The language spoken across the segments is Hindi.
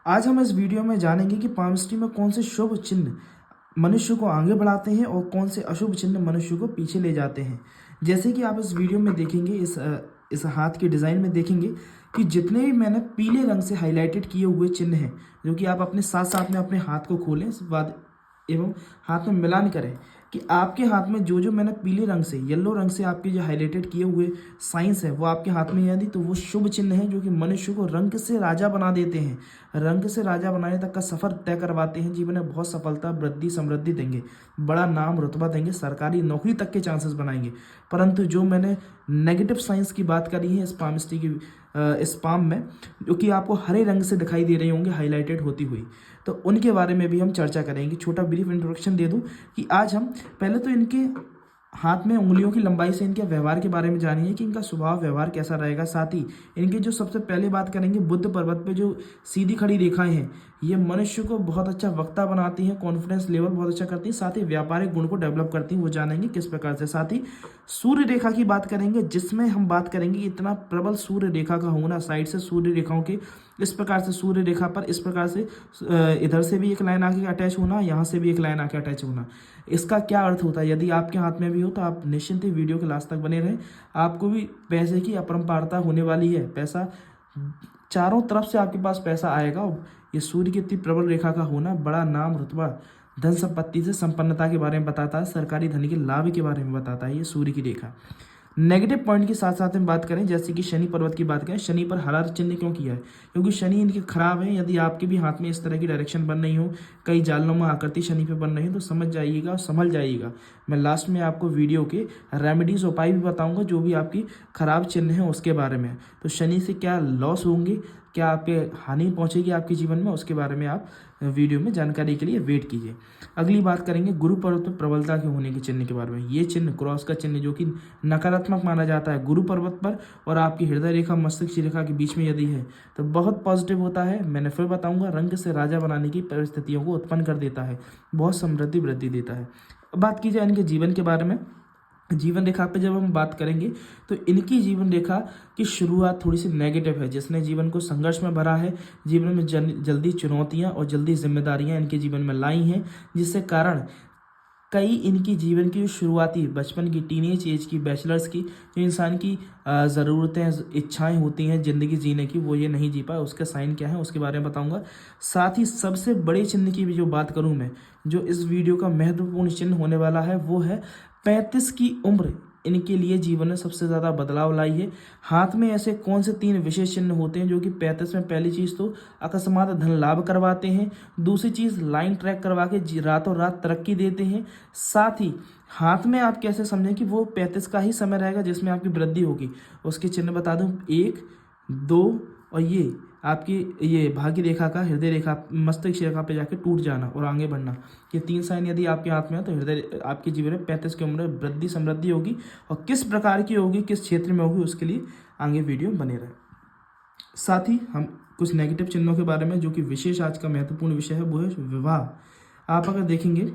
आज हम इस वीडियो में जानेंगे कि पामस्ट्री में कौन से शुभ चिन्ह मनुष्य को आगे बढ़ाते हैं और कौन से अशुभ चिन्ह मनुष्य को पीछे ले जाते हैं। जैसे कि आप इस वीडियो में देखेंगे, इस हाथ के डिज़ाइन में देखेंगे कि जितने भी मैंने पीले रंग से हाईलाइटेड किए हुए चिन्ह हैं, जो कि आप अपने साथ साथ में अपने हाथ को खोलें इस बाद एवं हाथ में मिलान करें कि आपके हाथ में जो जो मैंने पीले रंग से, येलो रंग से आपके जो हाईलाइटेड किए हुए साइंस है वो आपके हाथ में यदि, तो वो शुभ चिन्ह है जो कि मनुष्य को रंग से राजा बना देते हैं। रंग से राजा बनाने तक का सफर तय करवाते हैं, जीवन में बहुत सफलता, वृद्धि, समृद्धि देंगे, बड़ा नाम रुतबा देंगे, सरकारी नौकरी तक के चांसेस बनाएंगे। परंतु जो मैंने नेगेटिव साइंस की बात करी है इस पामस्ट्री की, इस पाम में, जो कि आपको हरे रंग से दिखाई दे रही होंगी हाईलाइटेड होती हुई, तो उनके बारे में भी हम चर्चा करेंगे। छोटा ब्रीफ इंट्रोडक्शन दे दूं कि आज हम पहले तो इनके हाथ में उंगलियों की लंबाई से इनके व्यवहार के बारे में जानिए कि इनका स्वभाव व्यवहार कैसा रहेगा। साथ ही इनकी जो सबसे पहले बात करेंगे, बुद्ध पर्वत पे जो सीधी खड़ी रेखाएं हैं ये मनुष्य को बहुत अच्छा वक्ता बनाती हैं, कॉन्फिडेंस लेवल बहुत अच्छा करती है, साथ ही व्यापारिक गुण को डेवलप करती हैं, वो जानेंगे किस प्रकार से। साथ ही सूर्य रेखा की बात करेंगे, जिसमें हम बात करेंगे इतना प्रबल सूर्य रेखा का होना, साइड से सूर्य रेखाओं के इस प्रकार से, सूर्य रेखा पर इस प्रकार से इधर से भी एक लाइन आके अटैच होना, यहाँ से भी एक लाइन आके अटैच होना। इसका क्या अर्थ होता है, यदि आपके हाथ में भी हो तो आप निश्चिंत ही वीडियो के लास्ट तक बने रहें। आपको भी पैसे की अपरंपारता होने वाली है, पैसा चारों तरफ से आपके पास पैसा आएगा। ये सूर्य की इतनी प्रबल रेखा का होना बड़ा नाम रुतबा, धन संपत्ति से संपन्नता के बारे में बताता है, सरकारी धन के लाभ के बारे में बताता है ये सूर्य की रेखा। नेगेटिव पॉइंट के साथ साथ हम बात करें, जैसे कि शनि पर्वत की बात करें, शनि पर हरा चिन्ह क्यों किया है, क्योंकि शनि इनके खराब है। यदि आपके भी हाथ में इस तरह की डायरेक्शन बन रही हो, कई जालनुमा आकृति शनि पे बन रही है, तो समझ जाइएगा और संभल जाइएगा। मैं लास्ट में आपको वीडियो के रेमेडीज उपाय भी बताऊंगा जो भी आपकी खराब चिन्ह है उसके बारे में। तो शनि से क्या लॉस होंगे, क्या आपके हानि पहुंचेगी आपके जीवन में, उसके बारे में आप वीडियो में जानकारी के लिए वेट कीजिए। अगली बात करेंगे गुरु पर्वत पर प्रबलता के होने के चिन्ह के बारे में। ये चिन्ह क्रॉस का चिन्ह जो कि नकारात्मक माना जाता है गुरु पर्वत पर, और आपकी हृदय रेखा मस्तिष्क रेखा के बीच में यदि है तो बहुत पॉजिटिव होता है। मैंने फिर बताऊंगा, रंग से राजा बनाने की परिस्थितियों को उत्पन्न कर देता है, बहुत समृद्धि वृद्धि देता है। अब बात की जाए इनके जीवन के बारे में। जीवन रेखा पे जब हम बात करेंगे तो इनकी जीवन रेखा की शुरुआत थोड़ी सी नेगेटिव है, जिसने जीवन को संघर्ष में भरा है, जीवन में जल्दी चुनौतियां और जल्दी जिम्मेदारियां इनके जीवन में लाई हैं, जिससे कारण कई इनकी जीवन की शुरुआती बचपन की, टीनेज एज की, बैचलर्स की जो इंसान की ज़रूरतें, इच्छाएं होती हैं ज़िंदगी जीने की, वो ये नहीं जी पाए। उसका साइन क्या है उसके बारे में बताऊंगा। साथ ही सबसे बड़े चिन्ह की भी जो बात करूं मैं, जो इस वीडियो का महत्वपूर्ण चिन्ह होने वाला है, वो है 35 की उम्र इनके लिए जीवन में सबसे ज़्यादा बदलाव लाई है। हाथ में ऐसे कौन से 3 विशेष चिन्ह होते हैं जो कि 35 में, पहली चीज़ तो अकस्मात धन लाभ करवाते हैं, दूसरी चीज़ लाइन ट्रैक करवा के रातों रात तरक्की देते हैं। साथ ही हाथ में आप कैसे समझें कि वो 35 का ही समय रहेगा जिसमें आपकी वृद्धि होगी। उसके चिन्ह बता दूं, 1, 2 और ये आपकी ये भाग्य रेखा का, हृदय रेखा, मस्तिष्क रेखा पे जाके टूट जाना और आगे बढ़ना। ये 3 साइन यदि आपके हाथ में है तो हृदय आपके जीवन में 35 की उम्र में वृद्धि समृद्धि होगी, और किस प्रकार की होगी, किस क्षेत्र में होगी, उसके लिए आगे वीडियो बने रहे। साथ ही हम कुछ नेगेटिव चिन्हों के बारे में, जो कि विशेष आज का महत्वपूर्ण विषय है, वो है विवाह। आप अगर देखेंगे,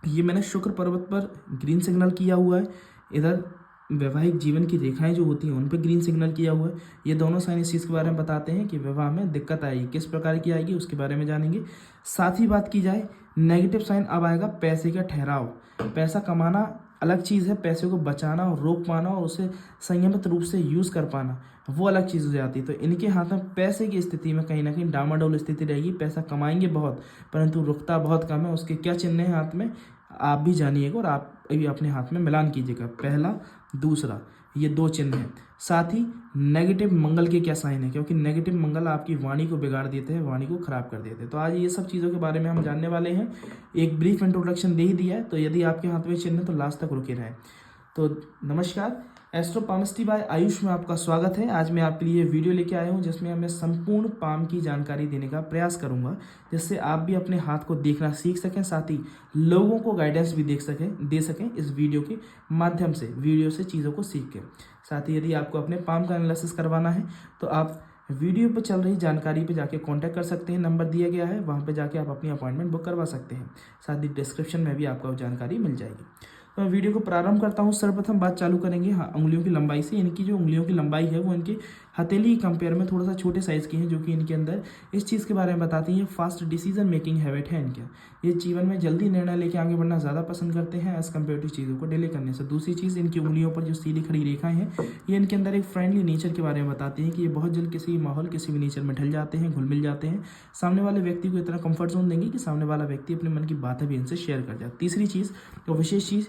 ये मैंने शुक्र पर्वत पर ग्रीन सिग्नल किया हुआ है, इधर वैवाहिक जीवन की रेखाएं जो होती हैं उन पर ग्रीन सिग्नल किया हुआ है। ये दोनों साइन इस चीज़ के बारे में बताते हैं कि विवाह में दिक्कत आएगी, किस प्रकार की आएगी उसके बारे में जानेंगे। साथ ही बात की जाए नेगेटिव साइन, अब आएगा पैसे का ठहराव। पैसा कमाना अलग चीज़ है, पैसे को बचाना और रोक पाना और उसे संयमित रूप से यूज़ कर पाना वो अलग चीज़ हो जाती है। तो इनके हाथ में पैसे की स्थिति में कहीं ना कहीं डामाडोल स्थिति रहेगी, पैसा कमाएंगे बहुत परंतु रुकता बहुत कम है। उसके क्या चिन्ह है हाथ में आप भी जानिएगा और आप भी अपने हाथ में मिलान कीजिएगा, पहला दूसरा, ये 2 चिन्ह हैं। साथ ही नेगेटिव मंगल के क्या साइन है, क्योंकि नेगेटिव मंगल आपकी वाणी को बिगाड़ देते हैं, वाणी को खराब कर देते हैं। तो आज ये सब चीज़ों के बारे में हम जानने वाले हैं। एक ब्रीफ इंट्रोडक्शन दे ही दिया है, तो यदि आपके हाथ में चिन्ह है तो लास्ट तक रुके रहें। तो नमस्कार, एस्ट्रो पामस्ट्री बाय आयुष में आपका स्वागत है। आज मैं आपके लिए वीडियो लेके आया हूं जिसमें मैं संपूर्ण पाम की जानकारी देने का प्रयास करूंगा, जिससे आप भी अपने हाथ को देखना सीख सकें, साथ ही लोगों को गाइडेंस भी दे सकें इस वीडियो के माध्यम से, वीडियो से चीज़ों को सीख के। साथ ही यदि आपको अपने पाम का एनालिसिस करवाना है तो आप वीडियो पर चल रही जानकारी पे जाके कांटेक्ट कर सकते हैं, नंबर दिया गया है, वहाँ पे जाके आप अपनी अपॉइंटमेंट बुक करवा सकते हैं। साथ ही डिस्क्रिप्शन में भी आपको जानकारी मिल जाएगी। तो मैं वीडियो को प्रारंभ करता हूँ। सर्वप्रथम बात चालू करेंगे उंगलियों की लंबाई से। इनकी जो उंगलियों की लंबाई है वो इनके हथेली कंपेयर में थोड़ा सा छोटे साइज़ की हैं, जो कि इनके अंदर इस चीज़ के बारे में बताती हैं फास्ट डिसीजन मेकिंग हैबिट है इनके। ये जीवन में जल्दी निर्णय लेके आगे बढ़ना ज़्यादा पसंद करते हैं एज़ कम्पेयर टू चीज़ों को डिले करने से। दूसरी चीज़, इनकी उंगलियों पर जो सीधी खड़ी रेखाएं हैं, ये इनके अंदर एक फ्रेंडली नेचर के बारे में बताती हैं कि ये बहुत जल्द किसी माहौल, किसी भी नेचर में ढल जाते हैं, घुल मिल जाते हैं। सामने वाले व्यक्ति को इतना कंफर्ट जोन देंगे कि सामने वाला व्यक्ति अपने मन की बातें भी इनसे शेयर कर जाए। तीसरी चीज़, तो विशेष चीज़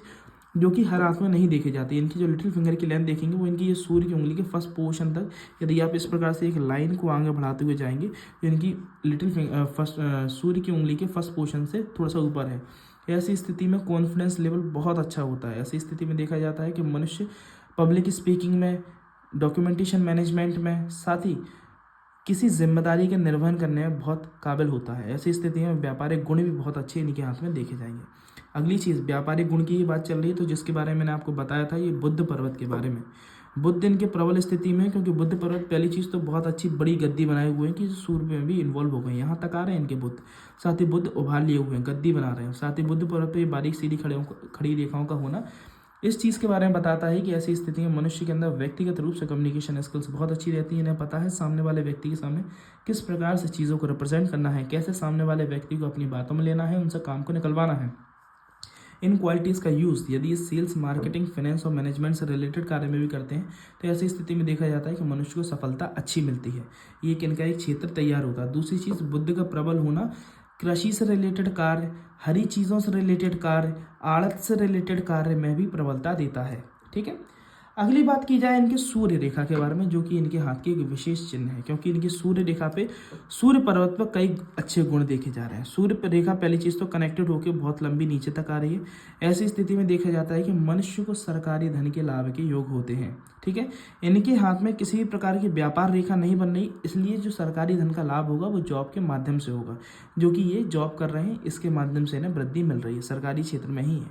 जो कि हर आंख में नहीं देखी जाती, इनकी जो लिटिल फिंगर की लेंथ देखेंगे वो इनकी ये सूर्य की उंगली के फर्स्ट पोर्शन तक, यदि आप इस प्रकार से एक लाइन को आगे बढ़ाते हुए जाएंगे तो इनकी लिटिल फर्स्ट सूर्य की उंगली के फर्स्ट पोर्शन से थोड़ा सा ऊपर है। ऐसी स्थिति में कॉन्फिडेंस लेवल बहुत अच्छा होता है। ऐसी स्थिति में देखा जाता है कि मनुष्य पब्लिक स्पीकिंग में, डॉक्यूमेंटेशन मैनेजमेंट में, साथ ही किसी जिम्मेदारी के निर्वहन करने में बहुत काबिल होता है। ऐसी स्थिति में व्यापारिक गुण भी बहुत अच्छे इनके हाथ में देखे जाएंगे। अगली चीज़, व्यापारिक गुण की ही बात चल रही है, तो जिसके बारे में मैंने आपको बताया था, ये बुद्ध पर्वत के बारे में। बुद्ध इनके प्रबल स्थिति में है, क्योंकि बुद्ध पर्वत पहली चीज़ तो बहुत अच्छी बड़ी गद्दी बनाए हुए हैं कि सूर्य में भी इन्वॉल्व हो गए, यहाँ तक आ रहे हैं इनके बुद्ध। साथ ही बुद्ध उभार लिए हुए हैं, गद्दी बना रहे हैं। साथ ही बुद्ध पर्वत पर ये बारीक सीधी खड़ी रेखाओं का होना इस चीज़ के बारे में बताता है कि ऐसी स्थिति में मनुष्य के अंदर व्यक्तिगत रूप से कम्युनिकेशन स्किल्स बहुत अच्छी रहती है। इन्हें पता है सामने वाले व्यक्ति के सामने किस प्रकार से चीज़ों को रिप्रेजेंट करना है, कैसे सामने वाले व्यक्ति को अपनी बातों में लेना है, उनसे काम को निकलवाना है। इन क्वालिटीज़ का यूज़ यदि ये सेल्स, मार्केटिंग, फाइनेंस और मैनेजमेंट से रिलेटेड कार्य में भी करते हैं तो ऐसी स्थिति में देखा जाता है कि मनुष्य को सफलता अच्छी मिलती है। ये इनका एक क्षेत्र तैयार होता है। दूसरी चीज़, बुद्ध का प्रबल होना कृषि से रिलेटेड कार्य, हरी चीज़ों से रिलेटेड कार्य, आड़त से रिलेटेड कार्य में भी प्रबलता देता है। ठीक है। अगली बात की जाए इनके सूर्य रेखा के बारे में, जो कि इनके हाथ की एक विशेष चिन्ह है, क्योंकि इनकी सूर्य रेखा पे, सूर्य पर्वत पर कई अच्छे गुण देखे जा रहे हैं। सूर्य रेखा पहली चीज़ तो कनेक्टेड होकर बहुत लंबी नीचे तक आ रही है। ऐसी स्थिति में देखा जाता है कि मनुष्य को सरकारी धन के लाभ के योग होते हैं। ठीक है। इनके हाथ में किसी भी प्रकार की व्यापार रेखा नहीं बन रही, इसलिए जो सरकारी धन का लाभ होगा वो जॉब के माध्यम से होगा, जो कि ये जॉब कर रहे हैं, इसके माध्यम से इन्हें वृद्धि मिल रही है, सरकारी क्षेत्र में ही है।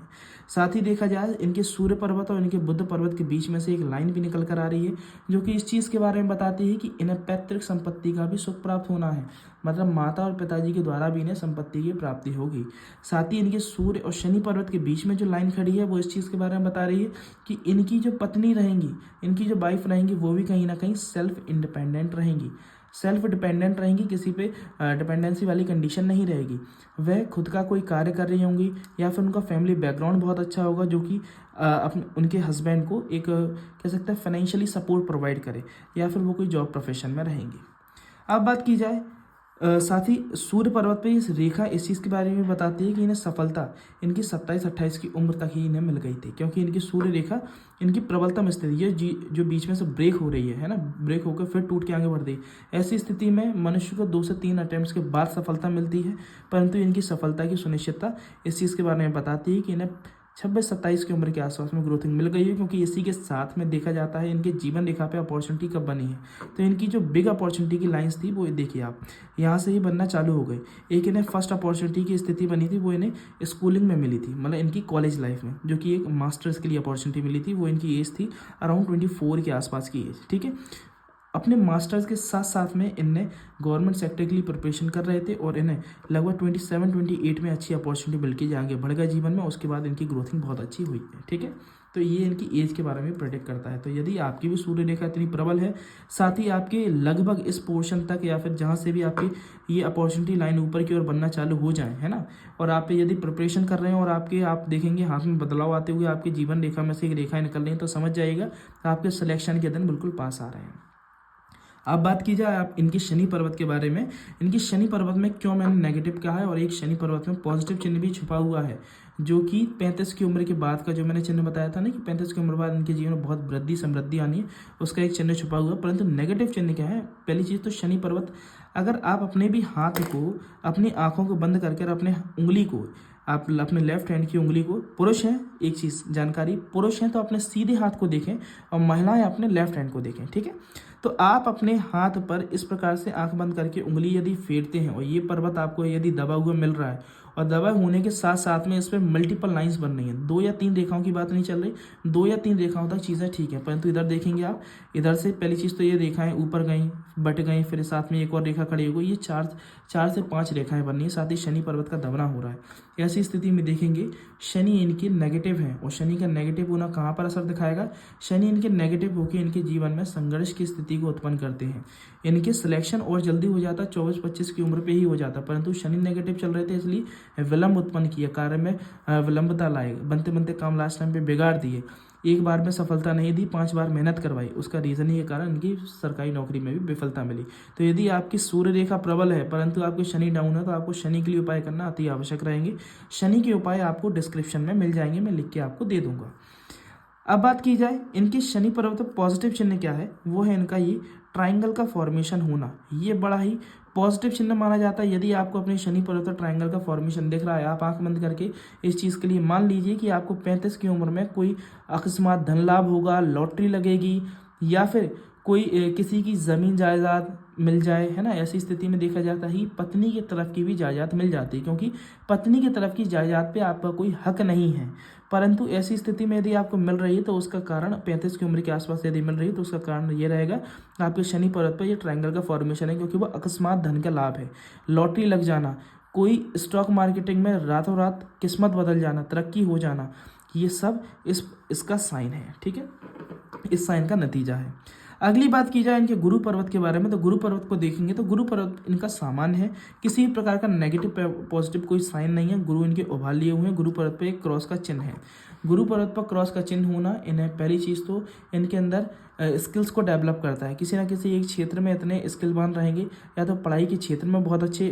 साथ ही देखा जाए इनके सूर्य पर्वत और इनके बुद्ध पर्वत के बीच में से एक लाइन भी निकल कर आ रही है, जो कि इस चीज़ के बारे में बताती है कि इन्हें पैतृक संपत्ति का भी सुख प्राप्त होना है, मतलब माता और पिताजी के द्वारा भी इन्हें संपत्ति की प्राप्ति होगी। साथ ही इनके सूर्य और शनि पर्वत के बीच में जो लाइन खड़ी है वो इस चीज़ के बारे में बता रही है कि इनकी जो पत्नी रहेंगी, इनकी जो वाइफ रहेंगी, वो भी कहीं ना कहीं सेल्फ इंडिपेंडेंट रहेंगी, सेल्फ डिपेंडेंट रहेंगी, किसी पे डिपेंडेंसी वाली कंडीशन नहीं रहेगी। वह खुद का कोई कार्य कर रही होंगी या फिर उनका फैमिली बैकग्राउंड बहुत अच्छा होगा, जो कि अपने उनके हस्बैंड को एक कह सकते हैं फाइनेंशियली सपोर्ट प्रोवाइड करे, या फिर वो कोई जॉब प्रोफेशन में रहेंगी। अब बात की जाए साथ ही सूर्य पर्वत पे इस रेखा इस चीज़ के बारे में बताती है कि इन्हें सफलता इनकी 27-28 की उम्र तक ही इन्हें मिल गई थी, क्योंकि इनकी सूर्य रेखा इनकी प्रबलतम स्थिति है, जो बीच में से ब्रेक हो रही है ना, ब्रेक होकर फिर टूट के आगे बढ़ रही है। ऐसी स्थिति में मनुष्य को 2 से 3 अटेम्प्ट्स के बाद सफलता मिलती है, परंतु इनकी सफलता की सुनिश्चितता इस चीज़ के बारे में बताती है कि इन्हें 26-27 की उम्र के आसपास में ग्रोथिंग मिल गई है, क्योंकि इसी के साथ में देखा जाता है इनके जीवन रेखा पे अपॉर्चुनिटी कब बनी है। तो इनकी जो बिग अपॉर्चुनिटी की लाइंस थी वो देखिए आप, यहाँ से ही बनना चालू हो गई। एक इन्हें फर्स्ट अपॉर्चुनिटी की स्थिति बनी थी, वो इन्हें स्कूलिंग में मिली थी, मतलब इनकी कॉलेज लाइफ में, जो कि एक मास्टर्स के लिए अपॉर्चुनिटी मिली थी। वो इनकी एज थी अराउंड 24 के आसपास की एज। ठीक है। अपने मास्टर्स के साथ साथ में इनने गवर्नमेंट सेक्टर के लिए प्रिपरेशन कर रहे थे, और इन्हें लगभग 27-28 में अच्छी अपॉर्चुनिटी मिल के आगे बढ़ गए जीवन में। उसके बाद इनकी ग्रोथिंग बहुत अच्छी हुई है। ठीक है। तो ये इनकी एज के बारे में प्रेडिक्ट करता है। तो यदि आपकी भी सूर्य रेखा इतनी प्रबल है, साथ ही आपके लगभग इस पोर्शन तक या फिर जहाँ से भी आपकी ये अपॉर्चुनिटी लाइन ऊपर की ओर बनना चालू हो जाए, है ना, और आप यदि प्रिपरेशन कर रहे हैं और आप देखेंगे हाथ में बदलाव आते हुए आपकी जीवन रेखा में से एक रेखा निकल रही है, तो समझ जाइएगा आपके सिलेक्शन के दिन बिल्कुल पास आ रहे हैं। अब बात की जाए आप इनकी शनि पर्वत के बारे में। इनकी शनि पर्वत में क्यों मैंने नेगेटिव कहा है, और एक शनि पर्वत में पॉजिटिव चिन्ह भी छुपा हुआ है, जो कि 35 की उम्र के बाद का जो मैंने चिन्ह बताया था ना, कि 35 की उम्र बाद इनके जीवन में बहुत वृद्धि समृद्धि आनी है, उसका एक चिन्ह छुपा हुआ है। परंतु नेगेटिव चिन्ह क्या है? पहली चीज़ तो शनि पर्वत, अगर आप अपने भी हाथ को, अपनी आंखों को बंद करके अपने उंगली को, आप अपने लेफ्ट हैंड की उंगली को, पुरुष हैं, एक चीज़ जानकारी, पुरुष हैं तो अपने सीधे हाथ को देखें और महिलाएं अपने लेफ्ट हैंड को देखें। ठीक है। तो आप अपने हाथ पर इस प्रकार से आंख बंद करके उंगली यदि फेरते हैं और ये पर्वत आपको यदि दबा हुआ मिल रहा है, और दबा होने के साथ साथ में इस पर मल्टीपल लाइंस बन रही हैं, 2 या 3 रेखाओं की बात नहीं चल रही, 2 या 3 रेखाओं तक चीज़ें ठीक है, परंतु इधर देखेंगे आप, इधर से पहली चीज़ तो ये रेखाएं ऊपर गई, बट गई, फिर साथ में एक और रेखा खड़ी हो गई, ये 4 से 5 रेखाएं बन रही हैं, साथ ही शनि पर्वत का दबना हो रहा है। ऐसी स्थिति में देखेंगे शनि इनके नेगेटिव है, और शनि का नेगेटिव होना कहाँ पर असर दिखाएगा? शनि इनके नेगेटिव होकर इनके जीवन में संघर्ष की स्थिति स्थिति को उत्पन्न करते हैं। इनके सिलेक्शन और जल्दी हो जाता, 24-25 की उम्र पे ही हो जाता, परंतु शनि नेगेटिव चल रहे थे इसलिए विलंब उत्पन्न किया, कार्य में विलंबता लाए, बनते बनते काम लास्ट टाइम पे बिगाड़ दिए, एक बार में सफलता नहीं दी, 5 बार मेहनत करवाई, उसका रीज़न ये कारण इनकी सरकारी नौकरी में भी विफलता मिली। तो यदि आपकी सूर्य रेखा प्रबल है परंतु आपके शनि डाउन है तो आपको शनि के लिए उपाय करना अति आवश्यक रहेंगे। शनि के उपाय आपको डिस्क्रिप्शन में मिल जाएंगे, मैं लिख के आपको दे दूंगा। अब बात की जाए इनके शनि पर्वत पर पॉजिटिव चिन्ह क्या है, वो है इनका ये ट्राइंगल का फॉर्मेशन होना, ये बड़ा ही पॉजिटिव चिन्ह माना जाता है। यदि आपको अपने शनि पर्वत पर ट्राइंगल का फॉर्मेशन दिख रहा है, आप आंख बंद करके इस चीज़ के लिए मान लीजिए कि आपको 35 की उम्र में कोई अकस्मात धन लाभ होगा, लॉटरी लगेगी, या फिर कोई किसी की ज़मीन जायदाद मिल जाए, है ना। ऐसी स्थिति में देखा जाता है पत्नी की तरफ की भी जायदाद मिल जाती है, क्योंकि पत्नी की तरफ की जायदाद पे आपका कोई हक नहीं है। परंतु ऐसी स्थिति में यदि आपको मिल रही है तो उसका कारण 35 की उम्र के आसपास यदि मिल रही है तो उसका कारण ये रहेगा आपके शनि पर्वत पर ये ट्रायंगल का फॉर्मेशन है, क्योंकि वो अकस्मात धन का लाभ है, लॉटरी लग जाना, कोई स्टॉक मार्केटिंग में रातों रात किस्मत बदल जाना, तरक्की हो जाना, ये सब इसका साइन है, ठीक है, इस साइन का नतीजा है। अगली बात की जाए इनके गुरु पर्वत के बारे में, तो गुरु पर्वत को देखेंगे तो गुरु पर्वत इनका सामान्य है, किसी भी प्रकार का नेगेटिव पॉजिटिव कोई साइन नहीं है। गुरु इनके उभार लिए हुए हैं, गुरु पर्वत पर एक क्रॉस का चिन्ह है। गुरु पर्वत पर क्रॉस का चिन्ह होना इन्हें पहली चीज़ तो इनके अंदर स्किल्स को डेवलप करता है, किसी ना किसी एक क्षेत्र में इतने स्किलवान रहेंगे, या तो पढ़ाई के क्षेत्र में बहुत अच्छे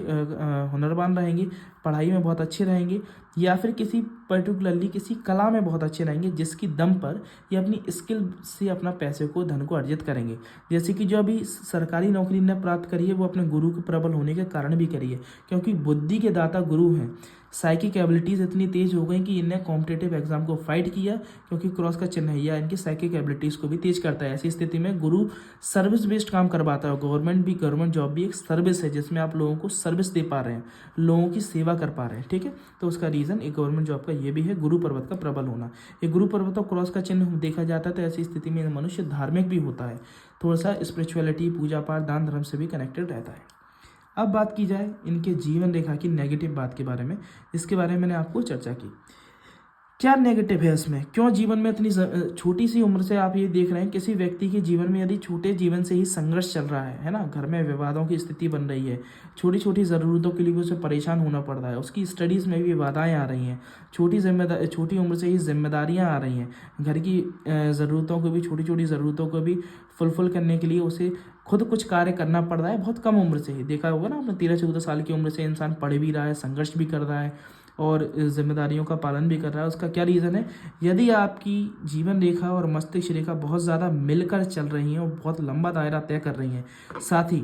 हुनरवान रहेंगे, पढ़ाई में बहुत अच्छे रहेंगे, या फिर किसी पर्टिकुलरली किसी कला में बहुत अच्छे रहेंगे, जिसकी दम पर ये अपनी स्किल से अपना पैसे को धन को अर्जित करेंगे। जैसे कि जो अभी सरकारी नौकरी ने प्राप्त करी है वो अपने गुरु के प्रबल होने के कारण भी करी है, क्योंकि बुद्धि के दाता गुरु हैं। साइकिक एबिलिटीज़ इतनी तेज हो गई कि इनने कॉम्पिटेटिव एग्जाम को फाइट किया, क्योंकि क्रॉस का चिन्ह है, या इनकी साइकिक एबिलिटीज़ को भी तेज करता है। ऐसी स्थिति में गुरु सर्विस बेस्ड काम करवाता है। गवर्नमेंट जॉब भी एक सर्विस है, जिसमें आप लोगों को सर्विस दे पा रहे हैं, लोगों की सेवा कर पा रहे हैं, ठीक है। तो उसका रीज़न एक गवर्नमेंट जॉब का ये भी है, गुरु पर्वत का प्रबल होना। ये गुरु पर्वत और क्रॉस का चिन्ह देखा जाता है तो ऐसी स्थिति में मनुष्य धार्मिक भी होता है, थोड़ा सा स्पिरिचुअलिटी, पूजा पाठ, दान धर्म से भी कनेक्टेड रहता है। अब बात की जाए इनके जीवन रेखा की नेगेटिव बात के बारे में, जिसके बारे में मैंने आपको चर्चा की। क्या नेगेटिव है इसमें, क्यों जीवन में इतनी छोटी सी उम्र से आप ये देख रहे हैं किसी व्यक्ति के जीवन में यदि छोटे जीवन से ही संघर्ष चल रहा है ना, घर में विवादों की स्थिति बन रही है, छोटी छोटी ज़रूरतों के लिए भी उसे परेशान होना पड़ रहा है, उसकी स्टडीज़ में भी बाधाएं आ रही हैं, छोटी उम्र से ही जिम्मेदारियां आ रही हैं, घर की ज़रूरतों को भी, छोटी छोटी ज़रूरतों को भी फुलफिल करने के लिए उसे खुद कुछ कार्य करना पड़ रहा है। बहुत कम उम्र से ही देखा होगा ना आपने, 13-14 साल की उम्र से इंसान पढ़ भी रहा है, संघर्ष भी कर रहा है और जिम्मेदारियों का पालन भी कर रहा है। उसका क्या रीज़न है, यदि आपकी जीवन रेखा और मस्तिष्क रेखा बहुत ज़्यादा मिलकर चल रही हैं और बहुत लंबा दायरा तय कर रही हैं, साथ ही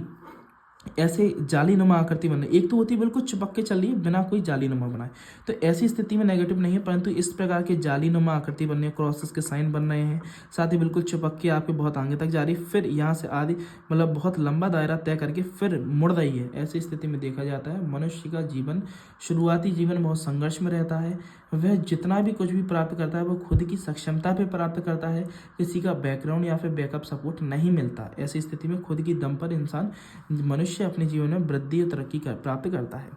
ऐसे जालीनुमा आकृति बन रही, एक तो होती है बिल्कुल चिपक के चल रही है बिना कोई जालीनुमा बनाए, तो ऐसी स्थिति में नेगेटिव नहीं है, परंतु इस प्रकार के जालीनुमा आकृति बन रही है, क्रॉसेस के साइन बन रहे हैं, साथ ही बिल्कुल चिपक के आपके बहुत आगे तक जा रही, फिर यहाँ से आदि मतलब बहुत लंबा दायरा तय करके फिर मुड़ रही है। ऐसी स्थिति में देखा जाता है मनुष्य का जीवन, शुरुआती जीवन बहुत संघर्ष में रहता है। वह जितना भी कुछ भी प्राप्त करता है वो खुद की सक्षमता पे प्राप्त करता है, किसी का बैकग्राउंड या फिर बैकअप सपोर्ट नहीं मिलता। ऐसी स्थिति में खुद की दम पर इंसान मनुष्य अपने जीवन में वृद्धि और तरक्की प्राप्त करता है।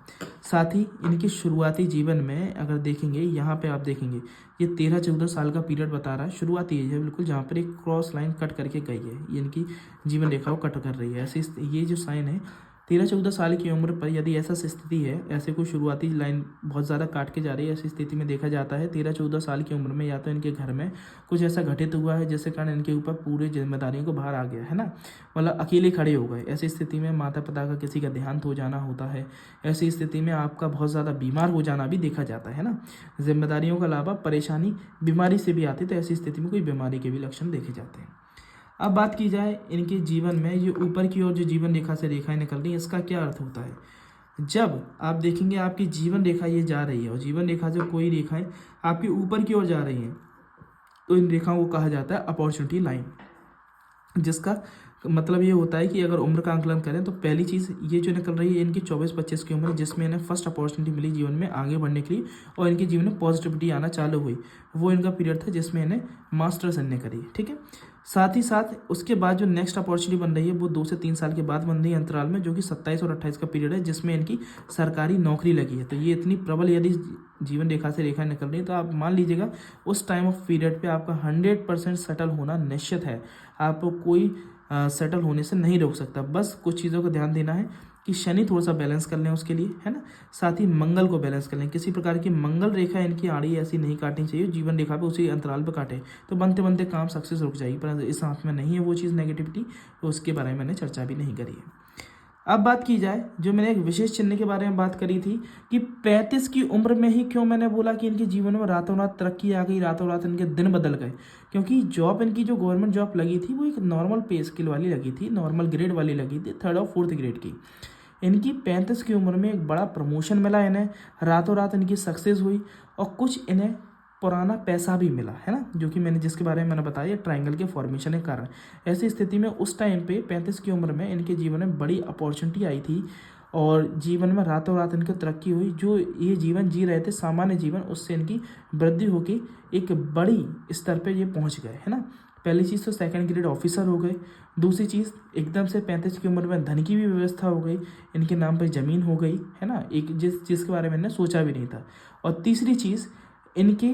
साथ ही इनके शुरुआती जीवन में अगर देखेंगे, यहाँ पे आप देखेंगे ये 13-14 साल का पीरियड बता रहा है, शुरुआती एज है बिल्कुल, जहाँ पर एक क्रॉस लाइन कट करके गई है, ये इनकी जीवन रेखा को कट कर रही है। ऐसी ये जो साइन है 13-14 साल की उम्र पर यदि ऐसा स्थिति है, ऐसे कोई शुरुआती लाइन बहुत ज़्यादा काट के जा रही है, ऐसी स्थिति में देखा जाता है 13-14 साल की उम्र में या तो इनके घर में कुछ ऐसा घटित हुआ है जिसके कारण इनके ऊपर पूरी जिम्मेदारियों को बाहर आ गया है ना, मतलब अकेले खड़े हो गए। ऐसी स्थिति में माता पिता का किसी का देहांत हो जाना होता है, ऐसी स्थिति में आपका बहुत ज़्यादा बीमार हो जाना भी देखा जाता है ना। जिम्मेदारियों के अलावा परेशानी बीमारी से भी आती है, तो ऐसी स्थिति में कोई बीमारी के भी लक्षण देखे जाते हैं। अब बात की जाए इनके जीवन में, ये ऊपर की ओर जो जीवन रेखा से रेखाएं निकल रही है, इसका क्या अर्थ होता है। जब आप देखेंगे आपकी जीवन रेखा ये जा रही है और जीवन रेखा से कोई रेखाएं आपकी ऊपर की ओर जा रही हैं, तो इन रेखाओं को कहा जाता है अपॉर्चुनिटी लाइन, जिसका मतलब ये होता है कि अगर उम्र का आंकलन करें तो पहली चीज़ ये जो निकल रही है इनकी 24-25 की उम्र, जिसमें इन्हें फर्स्ट अपॉर्चुनिटी मिली जीवन में आगे बढ़ने के लिए और इनके जीवन में पॉजिटिविटी आना चालू हुई, वो इनका पीरियड था जिसमें इन्हें मास्टर्स इन्हें करी, ठीक है। साथ ही साथ उसके बाद जो नेक्स्ट अपॉर्चुनिटी बन रही है वो 2 से 3 साल के बाद बन रही है अंतराल में, जो कि 27 और 28 का पीरियड है, जिसमें इनकी सरकारी नौकरी लगी है। तो ये इतनी प्रबल यदि जीवन रेखा से रेखा निकल रही है तो आप मान लीजिएगा उस टाइम ऑफ पीरियड पे आपका 100% सेटल होना निश्चित है। आपको कोई सेटल होने से नहीं रोक सकता। बस कुछ चीज़ों का ध्यान देना है कि शनि थोड़ा सा बैलेंस कर लें उसके लिए, है ना। साथ ही मंगल को बैलेंस कर लें, किसी प्रकार की मंगल रेखा इनकी आड़ी ऐसी नहीं काटनी चाहिए, जीवन रेखा पे उसी अंतराल पे काटे तो बनते बनते काम सक्सेस रुक जाएगी। पर इस हाथ में नहीं है वो चीज़ नेगेटिविटी, तो उसके बारे में मैंने चर्चा भी नहीं करी है। अब बात की जाए, जो मैंने एक विशेष चिन्ह के बारे में बात करी थी कि 35 की उम्र में ही क्यों मैंने बोला कि इनके जीवन में रातों रात तरक्की आ गई, रातों रात इनके दिन बदल गए। क्योंकि जॉब इनकी जो गवर्नमेंट जॉब लगी थी वो एक नॉर्मल पे स्केल वाली लगी थी, नॉर्मल ग्रेड वाली लगी थी, 3rd और 4th ग्रेड की। इनकी 35 की उम्र में एक बड़ा प्रमोशन मिला इन्हें, रातों रात इनकी सक्सेस हुई और कुछ इन्हें पुराना पैसा भी मिला, है ना, जो कि मैंने जिसके बारे में मैंने बताया ट्रायंगल के फॉर्मेशन के कारण। ऐसी स्थिति में उस टाइम पे 35 की उम्र में इनके जीवन में बड़ी अपॉर्चुनिटी आई थी और जीवन में रातों रात इनकी तरक्की हुई। जो ये जीवन जी रहे थे सामान्य जीवन, उससे इनकी वृद्धि होकर एक बड़ी स्तर पर ये पहुँच गए, है ना। पहली चीज़ तो 2nd ग्रेड ऑफिसर हो गए। दूसरी चीज़ एकदम से 35 की उम्र में धन की भी व्यवस्था हो गई, इनके नाम पर ज़मीन हो गई, है ना, एक जिसके बारे में मैंने सोचा भी नहीं था। और तीसरी चीज़ इनके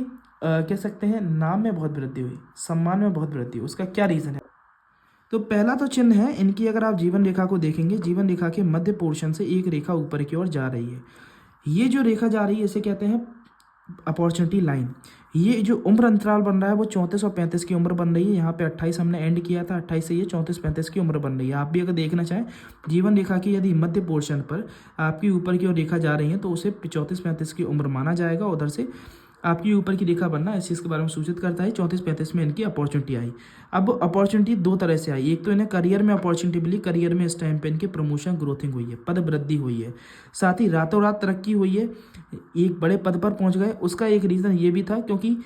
कह सकते हैं नाम में बहुत वृद्धि हुई, सम्मान में बहुत वृद्धि हुई। उसका क्या रीज़न है? तो पहला तो चिन्ह है इनकी, अगर आप जीवन रेखा को देखेंगे, जीवन रेखा के मध्य पोर्शन से एक रेखा ऊपर की ओर जा रही है। ये जो रेखा जा रही है इसे कहते हैं अपॉर्चुनिटी लाइन। ये जो उम्र अंतराल बन रहा है वो 34 और 35 की उम्र बन रही है। यहाँ पे 28 हमने एंड किया था, 28 से ये 34-35 की उम्र बन रही है। आप भी अगर देखना चाहें जीवन रेखा की यदि मध्य पोर्शन पर आपकी ऊपर की ओर रेखा जा रही है तो उसे 34-35 की उम्र माना जाएगा। उधर से आपकी ऊपर की रेखा बनना इस चीज़ के बारे में सूचित करता है। 34-35 में इनकी अपॉर्चुनिटी आई। अब अपॉर्चुनिटी दो तरह से आई, एक तो इन्हें करियर में अपॉर्चुनिटी मिली, करियर में इस टाइम पे इनके प्रमोशन ग्रोथिंग हुई है, पद वृद्धि हुई है, साथ ही रातों रात तरक्की हुई है, एक बड़े पद पर पहुंच गए। उसका एक रीज़न ये भी था क्योंकि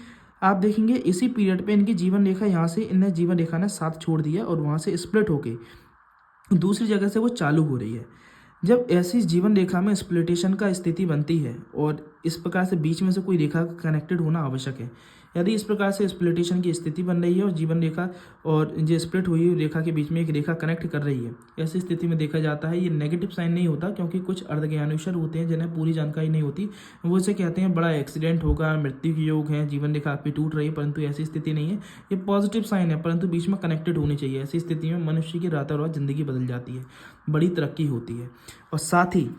आप देखेंगे इसी पीरियड पे इनकी जीवन रेखा यहाँ से इन्हें जीवन रेखा ने साथ छोड़ दिया और वहाँ से स्प्लिट होके दूसरी जगह से वो चालू हो रही है। जब ऐसी जीवन रेखा में स्प्लिटेशन का स्थिति बनती है और इस प्रकार से बीच में से कोई रेखा कनेक्टेड होना आवश्यक है। यदि इस प्रकार से स्प्लिटेशन की स्थिति बन रही है और जीवन रेखा और जो स्प्लिट हुई रेखा के बीच में एक रेखा कनेक्ट कर रही है, ऐसी स्थिति में देखा जाता है ये नेगेटिव साइन नहीं होता, क्योंकि कुछ अर्धज्ञानेश्वर होते हैं जिन्हें पूरी जानकारी नहीं होती, वो इसे कहते हैं बड़ा एक्सीडेंट होगा, मृत्यु के योग है, जीवन रेखा आपकी टूट रही है, परंतु ऐसी स्थिति नहीं है, ये पॉजिटिव साइन है, परंतु बीच में कनेक्टेड होनी चाहिए। ऐसी स्थिति में मनुष्य की रातों रात जिंदगी बदल जाती है, बड़ी तरक्की होती है। और साथ ही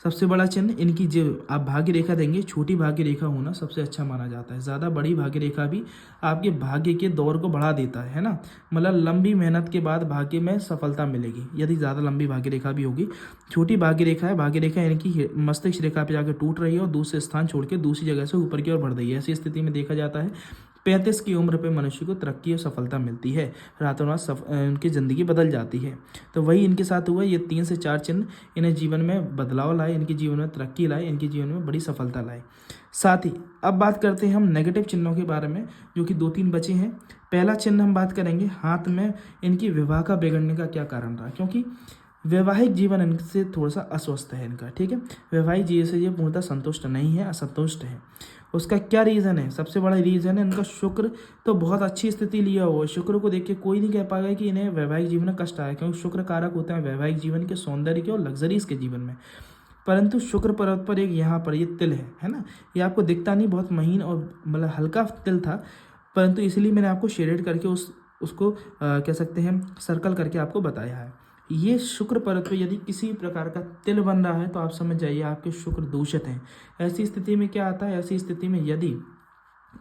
सबसे बड़ा चिन्ह इनकी जो आप भाग्य रेखा देंगे, छोटी भाग्य रेखा होना सबसे अच्छा माना जाता है। ज़्यादा बड़ी भाग्य रेखा भी आपके भाग्य के दौर को बढ़ा देता है ना, मतलब लंबी मेहनत के बाद भाग्य में सफलता मिलेगी यदि ज़्यादा लंबी भाग्य रेखा भी होगी। छोटी भाग्य रेखा है, भाग्य रेखा इनकी मस्तिष्क रेखा पर जाकर टूट रही है और दूसरे स्थान छोड़ के दूसरी जगह से ऊपर की ओर बढ़ रही है। ऐसी स्थिति में देखा जाता है 35 की उम्र पे मनुष्य को तरक्की और सफलता मिलती है, रातों रात उनकी ज़िंदगी बदल जाती है। तो वही इनके साथ हुआ, ये 3 से 4 चिन्ह इन्हें जीवन में बदलाव लाए, इनके जीवन में तरक्की लाए, इनके जीवन में बड़ी सफलता लाए। साथ ही अब बात करते हैं हम नेगेटिव चिन्हों के बारे में, जो कि 2-3 बचे हैं। पहला चिन्ह हम बात करेंगे हाथ में इनकी विवाह का बिगड़ने का क्या कारण रहा, क्योंकि वैवाहिक जीवन इनसे थोड़ा सा अस्वस्थ है इनका, ठीक है, वैवाहिक जीवन से ये पूर्णतः संतुष्ट नहीं है, असंतुष्ट है। उसका क्या रीज़न है? सबसे बड़ा रीज़न है इनका शुक्र तो बहुत अच्छी स्थिति लिया हुआ है। शुक्र को देख के कोई नहीं कह पाएगा कि इन्हें वैवाहिक जीवन में कष्ट आया, क्योंकि शुक्र कारक होता है वैवाहिक जीवन के, सौंदर्य के और लग्जरीज के जीवन में। परंतु शुक्र पर्वत पर एक यहाँ पर ये तिल है ना, ये आपको दिखता नहीं, बहुत महीन और मतलब हल्का तिल था, परंतु इसलिए मैंने आपको शेडेड करके उसको कह सकते हैं सर्कल करके आपको बताया है। ये शुक्र पर्वत पे यदि किसी प्रकार का तिल बन रहा है तो आप समझ जाइए आपके शुक्र दूषित हैं। ऐसी स्थिति में क्या आता है, ऐसी स्थिति में यदि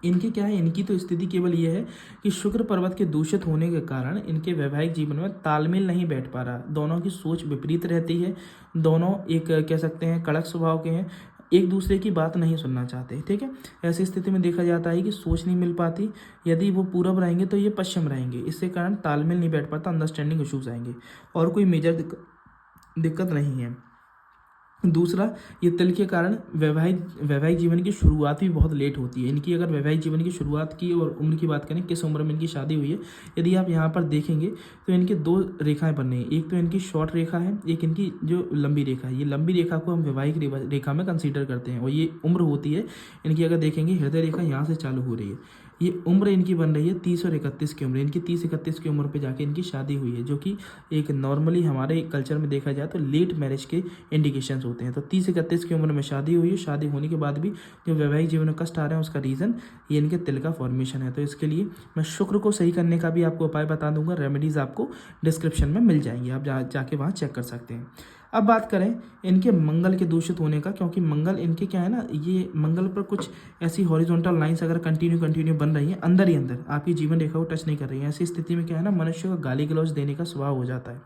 इनके क्या है, इनकी तो स्थिति केवल ये है कि शुक्र पर्वत के दूषित होने के कारण इनके वैवाहिक जीवन में तालमेल नहीं बैठ पा रहा, दोनों की सोच विपरीत रहती है, दोनों एक कह सकते हैं कड़क स्वभाव के हैं, एक दूसरे की बात नहीं सुनना चाहते, ठीक है। ऐसी स्थिति में देखा जाता है कि सोच नहीं मिल पाती, यदि वो पूरब रहेंगे तो ये पश्चिम रहेंगे, इससे कारण तालमेल नहीं बैठ पाता, अंडरस्टैंडिंग इशूज आएंगे, और कोई मेजर दिक्कत नहीं है। दूसरा, ये तिल के कारण वैवाहिक जीवन की शुरुआत भी बहुत लेट होती है। इनकी अगर वैवाहिक जीवन की शुरुआत की और उम्र की बात करें, किस उम्र में इनकी शादी हुई है, यदि आप यहाँ पर देखेंगे तो इनकी 2 रेखाएं बन रही हैं, एक तो इनकी शॉर्ट रेखा है, एक इनकी जो लंबी रेखा है। ये लंबी रेखा को हम वैवाहिक रेखा में कंसीडर करते हैं, और ये उम्र होती है इनकी, अगर देखेंगे हृदय रेखा यहाँ से चालू हो रही है, ये उम्र इनकी बन रही है 30 और 31 की उम्र, इनकी 30-31 की उम्र पे जाके इनकी शादी हुई है, जो कि एक नॉर्मली हमारे कल्चर में देखा जाए तो लेट मैरिज के इंडिकेशंस होते हैं। तो 30-31 की उम्र में शादी हुई है, शादी होने के बाद भी जो वैवाहिक जीवन में कष्ट आ रहे हैं उसका रीज़न ये इनके तिल का फॉर्मेशन है। तो इसके लिए मैं शुक्र को सही करने का भी आपको उपाय बता दूंगा, रेमेडीज़ आपको डिस्क्रिप्शन में मिल जाएंगी, आप जाके वहाँ चेक कर सकते हैं। अब बात करें इनके मंगल के दूषित होने का, क्योंकि मंगल इनके क्या है ना, ये मंगल पर कुछ ऐसी हॉरिजॉन्टल लाइंस अगर कंटिन्यू बन रही हैं अंदर ही अंदर, आपकी जीवन रेखा को टच नहीं कर रही है, ऐसी स्थिति में क्या है ना, मनुष्य को गाली गलौज देने का स्वभाव हो जाता है,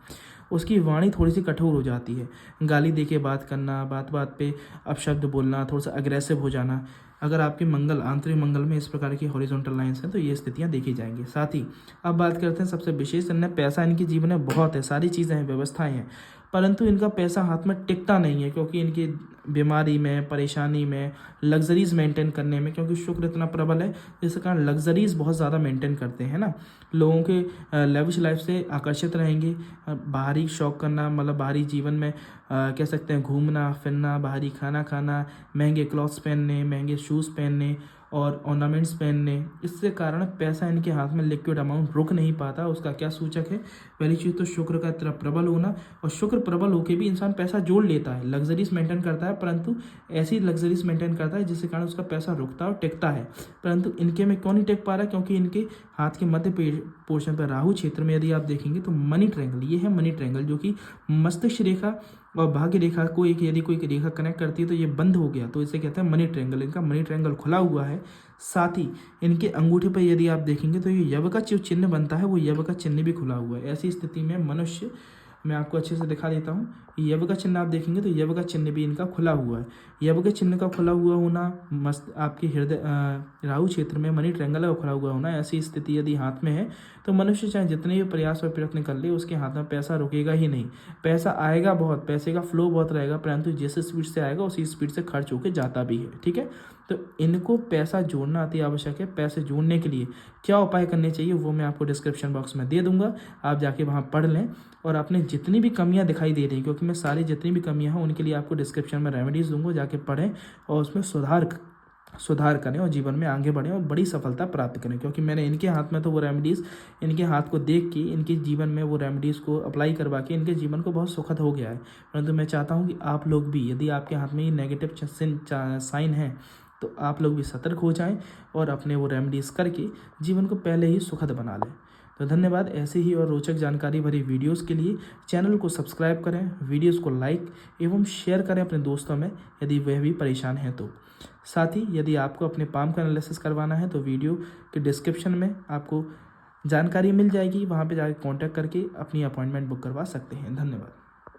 उसकी वाणी थोड़ी सी कठोर हो जाती है, गाली दे के बात करना, बात बात पे अपशब्द बोलना, थोड़ा सा अग्रेसिव हो जाना। अगर आपके मंगल, आंतरिक मंगल में इस प्रकार की हॉरिजॉन्टल लाइंस हैं तो ये स्थितियां देखी जाएंगी। साथ ही अब बात करते हैं सबसे विशेष, पैसा इनके जीवन में बहुत है, सारी चीज़ें हैं, व्यवस्थाएं हैं, परंतु इनका पैसा हाथ में टिकता नहीं है, क्योंकि इनकी बीमारी में, परेशानी में, लग्जरीज मेंटेन करने में, क्योंकि शुक्र इतना प्रबल है जिसके कारण लग्जरीज बहुत ज़्यादा मेंटेन करते हैं ना, लोगों के लेविश लाइफ से आकर्षित रहेंगे। बाहरी शौक करना, मतलब बाहरी जीवन में कह सकते हैं घूमना फिरना, बाहरी खाना खाना, महंगे क्लॉथ्स पहनने, महंगे शूज़ पहनने और ऑर्नामेंट्स पहनने, इससे कारण पैसा इनके हाथ में लिक्विड अमाउंट रुक नहीं पाता। उसका क्या सूचक है? पहली चीज़ तो शुक्र का इतना प्रबल होना, और शुक्र प्रबल होकर भी इंसान पैसा जोड़ लेता है, लग्जरीज मेंटेन करता है, परंतु ऐसी लग्जरीज मेंटेन करता है जिसके कारण उसका पैसा रुकता और टिकता है। परंतु इनके में क्यों नहीं टिक पा रहा है? क्योंकि इनके हाथ के मध्य पोर्शन पर राहु क्षेत्र में यदि आप देखेंगे तो मनी ट्रायंगल, ये है मनी ट्रायंगल, जो कि मस्तिष्क रेखा और भाग्य रेखा को एक यदि कोई रेखा कनेक्ट करती है तो ये बंद हो गया, तो इसे कहते हैं मनी ट्रायंगल। इनका मनी ट्रायंगल खुला हुआ है। साथ ही इनके अंगूठे पर यदि आप देखेंगे तो ये यव का जो चिन्ह बनता है वो यव का चिन्ह भी खुला हुआ है। ऐसी स्थिति में मनुष्य, मैं आपको अच्छे से दिखा देता हूँ, यव का चिन्ह आप देखेंगे तो यव का चिन्ह भी इनका खुला हुआ है। यव के चिन्ह का खुला हुआ होना, मस्त आपके हृदय राहु क्षेत्र में मनी ट्रायंगल का खुला हुआ होना, ऐसी स्थिति यदि हाथ में है तो मनुष्य चाहे जितने भी प्रयास और प्रयत्न कर ले उसके हाथ में पैसा रुकेगा ही नहीं। पैसा आएगा बहुत, पैसे का फ्लो बहुत रहेगा, परंतु जिस स्पीड से आएगा उसी स्पीड से खर्च होकर जाता भी है। ठीक है, तो इनको पैसा जोड़ना अति आवश्यक है। पैसे जोड़ने के लिए क्या उपाय करने चाहिए वो मैं आपको डिस्क्रिप्शन बॉक्स में दे दूंगा, आप जाके वहाँ पढ़ लें, और अपने जितनी भी कमियां दिखाई दे रही हैं, क्योंकि मैं सारी जितनी भी कमियां हैं उनके लिए आपको डिस्क्रिप्शन में रेमेडीज़ दूंगा, जाके पढ़ें और उसमें सुधार करें और जीवन में आगे बढ़ें और बड़ी सफलता प्राप्त करें। क्योंकि मैंने इनके हाथ में तो वो रेमेडीज़, इनके हाथ को देख के इनके जीवन में वो रेमेडीज़ को अप्लाई करवा के इनके जीवन को बहुत सुखद हो गया है। परंतु मैं चाहता हूँ कि आप लोग भी, यदि आपके हाथ में ये नेगेटिव साइन है तो आप लोग भी सतर्क हो जाएं और अपने वो रेमेडीज़ करके जीवन को पहले ही सुखद बना लें। तो धन्यवाद। ऐसे ही और रोचक जानकारी भरी वीडियोस के लिए चैनल को सब्सक्राइब करें, वीडियोस को लाइक एवं शेयर करें अपने दोस्तों में यदि वह भी परेशान हैं तो। साथ ही यदि आपको अपने पाम का एनालिसिस करवाना है तो वीडियो के डिस्क्रिप्शन में आपको जानकारी मिल जाएगी, वहाँ पे जाकर कॉन्टैक्ट करके अपनी अपॉइंटमेंट बुक करवा सकते हैं। धन्यवाद।